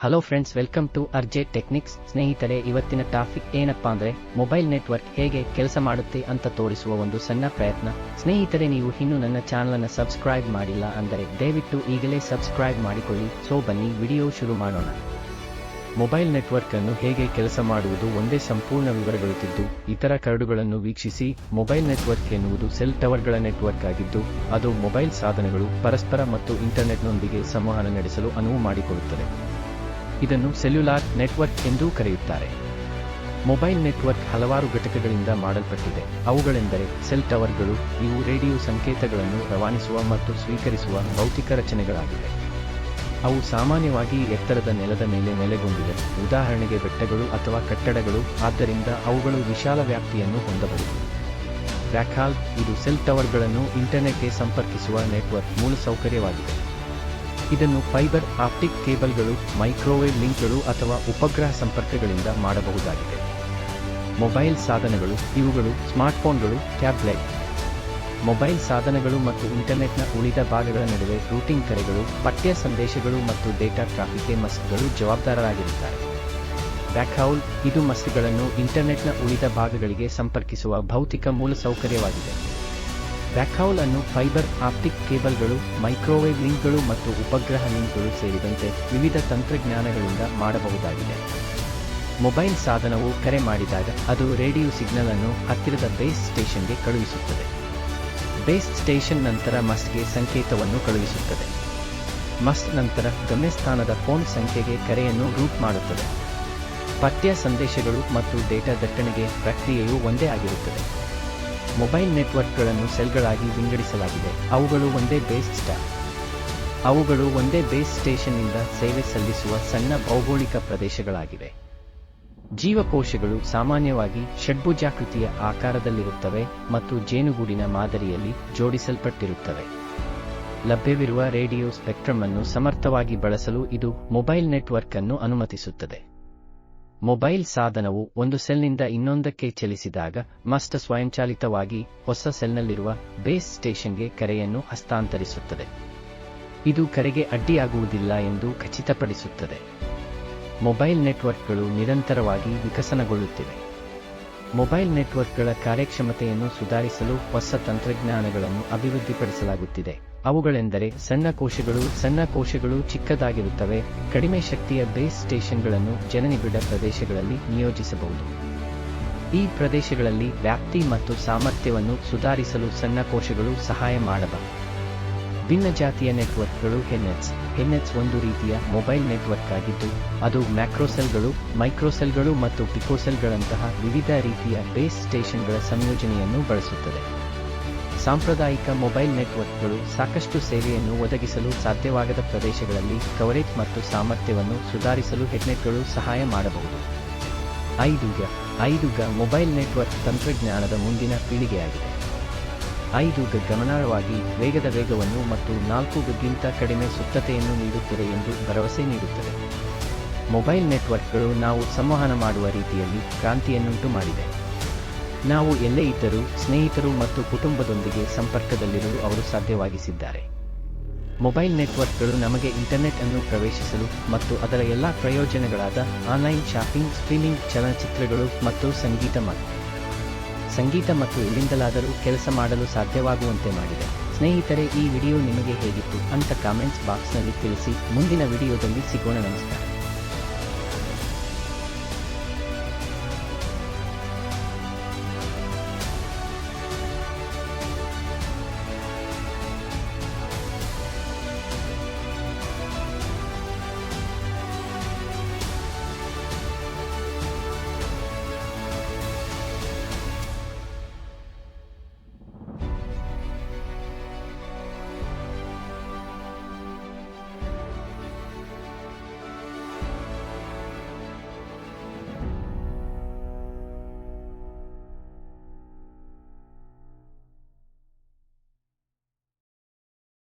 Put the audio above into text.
Hello friends, welcome to RJ techniques. ಸ್ನೇಹಿತರೆ, ಇವತ್ತಿನ topic ಏನಪ್ಪಾ ಅಂದ್ರೆ ಮೊಬೈಲ್ ನೆಟ್ವರ್ಕ್ ಹೇಗೆ ಕೆಲಸ ಮಾಡುತ್ತೆ ಅಂತ ತೋರಿಸುವ ಒಂದು ಸಣ್ಣ ಪ್ರಯತ್ನ. ಸ್ನೇಹಿತರೆ, ನೀವು ಇನ್ನೂ ನನ್ನ ಚಾನಲ್ ಅನ್ನು ಸಬ್ಸ್ಕ್ರೈಬ್ ಮಾಡಿಲ್ಲ ಅಂದರೆ ದಯವಿಟ್ಟು ಈಗಲೇ ಸಬ್ಸ್ಕ್ರೈಬ್ ಮಾಡಿಕೊಳ್ಳಿ. ಸೊ ಬನ್ನಿ ವಿಡಿಯೋ ಶುರು ಮಾಡೋಣ. ಮೊಬೈಲ್ ನೆಟ್ವರ್ಕ್ ಅನ್ನು ಹೇಗೆ ಕೆಲಸ ಮಾಡುವುದು ಒಂದೇ ಸಂಪೂರ್ಣ ವಿವರಗಳಿದ್ದು, ಇತರ ಕರಡುಗಳನ್ನು ವೀಕ್ಷಿಸಿ. ಮೊಬೈಲ್ ನೆಟ್ವರ್ಕ್ ಎನ್ನುವುದು ಸೆಲ್ ಟವರ್ಗಳ ನೆಟ್ವರ್ಕ್ ಆಗಿದ್ದು, ಅದು ಮೊಬೈಲ್ ಸಾಧನಗಳು ಪರಸ್ಪರ ಮತ್ತು ಇಂಟರ್ನೆಟ್ನೊಂದಿಗೆ ಸಂವಹನ ನಡೆಸಲು ಅನುವು ಮಾಡಿಕೊಡುತ್ತದೆ. ಇದನ್ನು ಸೆಲ್ಯುಲಾರ್ ನೆಟ್ವರ್ಕ್ ಎಂದೂ ಕರೆಯುತ್ತಾರೆ. ಮೊಬೈಲ್ ನೆಟ್ವರ್ಕ್ ಹಲವಾರು ಘಟಕಗಳಿಂದ ಮಾಡಲ್ಪಟ್ಟಿದೆ. ಅವುಗಳೆಂದರೆ ಸೆಲ್ ಟವರ್ಗಳು. ಇವು ರೇಡಿಯೋ ಸಂಕೇತಗಳನ್ನು ರವಾನಿಸುವ ಮತ್ತು ಸ್ವೀಕರಿಸುವ ಭೌತಿಕ ರಚನೆಗಳಾಗಿವೆ. ಅವು ಸಾಮಾನ್ಯವಾಗಿ ಎತ್ತರದ ನೆಲದ ಮೇಲೆ ನೆಲೆಗೊಂಡಿವೆ, ಉದಾಹರಣೆಗೆ ಬೆಟ್ಟಗಳು ಅಥವಾ ಕಟ್ಟಡಗಳು. ಆದ್ದರಿಂದ ಅವುಗಳು ವಿಶಾಲ ವ್ಯಾಪ್ತಿಯನ್ನು ಹೊಂದಬಹುದು. ಬ್ಯಾಕ್ಹಾಲ್, ಇದು ಸೆಲ್ ಟವರ್ಗಳನ್ನು ಇಂಟರ್ನೆಟ್ಗೆ ಸಂಪರ್ಕಿಸುವ ನೆಟ್ವರ್ಕ್ ಮೂಲಸೌಕರ್ಯವಾಗಿದೆ. ಇದನ್ನು ಫೈಬರ್ ಆಪ್ಟಿಕ್ ಕೇಬಲ್ಗಳು, ಮೈಕ್ರೋವೇವ್ ಲಿಂಕ್ಗಳು ಅಥವಾ ಉಪಗ್ರಹ ಸಂಪರ್ಕಗಳಿಂದ ಮಾಡಬಹುದಾಗಿದೆ. ಮೊಬೈಲ್ ಸಾಧನಗಳು. ಇವುಗಳು ಸ್ಮಾರ್ಟ್ಫೋನ್ಗಳು, ಟ್ಯಾಬ್ಲೆಟ್, ಮೊಬೈಲ್ ಸಾಧನಗಳು ಮತ್ತು ಇಂಟರ್ನೆಟ್ನ ಉಳಿದ ಭಾಗಗಳ ನಡುವೆ ರೂಟಿಂಗ್ ಕರೆಗಳು, ಪಠ್ಯ ಸಂದೇಶಗಳು ಮತ್ತು ಡೇಟಾ ಟ್ರಾಫಿಕ್ಗೆ ಮಸ್ಕ್ಗಳು ಜವಾಬ್ದಾರರಾಗಿರುತ್ತಾರೆ. ಬ್ಯಾಕ್ಹೌಲ್, ಇದು ಮಸ್ಕ್ಗಳನ್ನು ಇಂಟರ್ನೆಟ್ನ ಉಳಿದ ಭಾಗಗಳಿಗೆ ಸಂಪರ್ಕಿಸುವ ಭೌತಿಕ ಮೂಲಸೌಕರ್ಯವಾಗಿದೆ. ಬ್ಯಾಕ್ಹೌಲ್ ಅನ್ನು ಫೈಬರ್ ಆಪ್ಟಿಕ್ ಕೇಬಲ್ಗಳು, ಮೈಕ್ರೋವೇವ್ ಲಿಂಕ್ಗಳು ಮತ್ತು ಉಪಗ್ರಹ ಲಿಂಕ್ಗಳು ಸೇರಿದಂತೆ ವಿವಿಧ ತಂತ್ರಜ್ಞಾನಗಳಿಂದ ಮಾಡಬಹುದಾಗಿದೆ. ಮೊಬೈಲ್ ಸಾಧನವು ಕರೆ ಮಾಡಿದಾಗ ಅದು ರೇಡಿಯೋ ಸಿಗ್ನಲ್ ಅನ್ನು ಹತ್ತಿರದ ಬೇಸ್ ಸ್ಟೇಷನ್ಗೆ ಕಳುಹಿಸುತ್ತದೆ. ಬೇಸ್ ಸ್ಟೇಷನ್ ನಂತರ ಮಸ್ಟ್ಗೆ ಸಂಕೇತವನ್ನು ಕಳುಹಿಸುತ್ತದೆ. ಮಸ್ಟ್ ನಂತರ ಗಮ್ಯಸ್ಥಾನದ ಫೋನ್ ಸಂಖ್ಯೆಗೆ ಕರೆಯನ್ನು ರೂಟ್ ಮಾಡುತ್ತದೆ. ಪಠ್ಯ ಸಂದೇಶಗಳು ಮತ್ತು ಡೇಟಾ ದಟ್ಟಣೆಗೆ ಪ್ರಕ್ರಿಯೆಯು ಒಂದೇ ಆಗಿರುತ್ತದೆ. ಮೊಬೈಲ್ ನೆಟ್ವರ್ಕ್ಗಳನ್ನು ಸೆಲ್ಗಳಾಗಿ ವಿಂಗಡಿಸಲಾಗಿದೆ. ಅವುಗಳು ಒಂದೇ ಬೇಸ್ ಸ್ಟೇಷನ್ನಿಂದ ಸೇವೆ ಸಲ್ಲಿಸುವ ಸಣ್ಣ ಭೌಗೋಳಿಕ ಪ್ರದೇಶಗಳಾಗಿವೆ. ಜೀವಕೋಶಗಳು ಸಾಮಾನ್ಯವಾಗಿ ಷಡ್ಭುಜಾಕೃತಿಯ ಆಕಾರದಲ್ಲಿರುತ್ತವೆ ಮತ್ತು ಜೇನುಗೂಡಿನ ಮಾದರಿಯಲ್ಲಿ ಜೋಡಿಸಲ್ಪಟ್ಟಿರುತ್ತವೆ. ಲಭ್ಯವಿರುವ ರೇಡಿಯೋ ಸ್ಪೆಕ್ಟ್ರಮ್ ಅನ್ನು ಸಮರ್ಥವಾಗಿ ಬಳಸಲು ಇದು ಮೊಬೈಲ್ ನೆಟ್ವರ್ಕ್ ಅನ್ನು ಅನುಮತಿಸುತ್ತದೆ. ಮೊಬೈಲ್ ಸಾಧನವು ಒಂದು ಸೆಲ್ನಿಂದ ಇನ್ನೊಂದಕ್ಕೆ ಚಲಿಸಿದಾಗ ಮಸ್ಟ್ ಸ್ವಯಂಚಾಲಿತವಾಗಿ ಹೊಸ ಸೆಲ್ನಲ್ಲಿರುವ ಬೇಸ್ ಸ್ಟೇಷನ್ಗೆ ಕರೆಯನ್ನು ಹಸ್ತಾಂತರಿಸುತ್ತದೆ. ಇದು ಕರೆಗೆ ಅಡ್ಡಿಯಾಗುವುದಿಲ್ಲ ಎಂದು ಖಚಿತಪಡಿಸುತ್ತದೆ. ಮೊಬೈಲ್ ನೆಟ್ವರ್ಕ್ಗಳು ನಿರಂತರವಾಗಿ ವಿಕಸನಗೊಳ್ಳುತ್ತಿವೆ. ಮೊಬೈಲ್ ನೆಟ್ವರ್ಕ್ಗಳ ಕಾರ್ಯಕ್ಷಮತೆಯನ್ನು ಸುಧಾರಿಸಲು ಹೊಸ ತಂತ್ರಜ್ಞಾನಗಳನ್ನು ಅಭಿವೃದ್ಧಿಪಡಿಸಲಾಗುತ್ತಿದೆ. ಅವುಗಳೆಂದರೆ ಸಣ್ಣ ಕೋಶಗಳು ಚಿಕ್ಕದಾಗಿರುತ್ತವೆ. ಕಡಿಮೆ ಶಕ್ತಿಯ ಬೇಸ್ ಸ್ಟೇಷನ್ಗಳನ್ನು ಜನನಿಬಿಡ ಪ್ರದೇಶಗಳಲ್ಲಿ ನಿಯೋಜಿಸಬಹುದು. ಈ ಪ್ರದೇಶಗಳಲ್ಲಿ ವ್ಯಾಪ್ತಿ ಮತ್ತು ಸಾಮರ್ಥ್ಯವನ್ನು ಸುಧಾರಿಸಲು ಸಣ್ಣ ಕೋಶಗಳು ಸಹಾಯ ಮಾಡಬಹುದು. ಭಿನ್ನ ಜಾತಿಯ ನೆಟ್ವರ್ಕ್ಗಳು. ಹೆನ್ನೆಟ್ಸ್ ಒಂದು ರೀತಿಯ ಮೊಬೈಲ್ ನೆಟ್ವರ್ಕ್ ಆಗಿದ್ದು, ಅದು ಮ್ಯಾಕ್ರೋಸೆಲ್ಗಳು, ಮೈಕ್ರೋಸೆಲ್ಗಳು ಮತ್ತು ಪಿಕೋಸೆಲ್ಗಳಂತಹ ವಿವಿಧ ರೀತಿಯ ಬೇಸ್ ಸ್ಟೇಷನ್ಗಳ ಸಂಯೋಜನೆಯನ್ನು ಬಳಸುತ್ತದೆ. ಸಾಂಪ್ರದಾಯಿಕ ಮೊಬೈಲ್ ನೆಟ್ವರ್ಕ್ಗಳು ಸಾಕಷ್ಟು ಸೇವೆಯನ್ನು ಒದಗಿಸಲು ಸಾಧ್ಯವಾಗದ ಪ್ರದೇಶಗಳಲ್ಲಿ ಕವರೇಜ್ ಮತ್ತು ಸಾಮರ್ಥ್ಯವನ್ನು ಸುಧಾರಿಸಲು ಹೆಡ್ನೆಟ್ಗಳು ಸಹಾಯ ಮಾಡಬಹುದು. 5G ಮೊಬೈಲ್ ನೆಟ್ವರ್ಕ್ ತಂತ್ರಜ್ಞಾನದ ಮುಂದಿನ ಪೀಳಿಗೆಯಾಗಿದೆ. 5G ಗಮನಾರ್ಹವಾಗಿ ವೇಗವನ್ನು ಮತ್ತು 4Gಗಿಂತ ಕಡಿಮೆ ಸುಪ್ತತೆಯನ್ನು ನೀಡುತ್ತದೆ ಎಂದು ಭರವಸೆ ನೀಡುತ್ತದೆ. ಮೊಬೈಲ್ ನೆಟ್ವರ್ಕ್ಗಳು ನಾವು ಸಂವಹನ ಮಾಡುವ ರೀತಿಯಲ್ಲಿ ಕ್ರಾಂತಿಯನ್ನುಂಟು ಮಾಡಿದೆ. ನಾವು ಎಲ್ಲೇ ಇದ್ದರೂ ಸ್ನೇಹಿತರು ಮತ್ತು ಕುಟುಂಬದೊಂದಿಗೆ ಸಂಪರ್ಕದಲ್ಲಿರಲು ಅವರು ಸಾಧ್ಯವಾಗಿಸಿದ್ದಾರೆ. ಮೊಬೈಲ್ ನೆಟ್ವರ್ಕ್ಗಳು ನಮಗೆ ಇಂಟರ್ನೆಟ್ ಅನ್ನು ಪ್ರವೇಶಿಸಲು ಮತ್ತು ಅದರ ಎಲ್ಲಾ ಪ್ರಯೋಜನಗಳಾದ ಆನ್ಲೈನ್ ಶಾಪಿಂಗ್, ಸ್ಟ್ರೀಮಿಂಗ್, ಚಲನಚಿತ್ರಗಳು ಮತ್ತು ಸಂಗೀತ ಮತ್ತು ಎಲ್ಲಿಂದಲಾದರೂ ಕೆಲಸ ಮಾಡಲು ಸಾಧ್ಯವಾಗುವಂತೆ ಮಾಡಿದೆ. ಸ್ನೇಹಿತರೆ, ಈ ವಿಡಿಯೋ ನಿಮಗೆ ಹೇಗಿತ್ತು ಅಂತ ಕಾಮೆಂಟ್ಸ್ ಬಾಕ್ಸ್ನಲ್ಲಿ ತಿಳಿಸಿ. ಮುಂದಿನ ವಿಡಿಯೋದಲ್ಲಿ ಸಿಗೋಣ. ನಮಸ್ಕಾರ.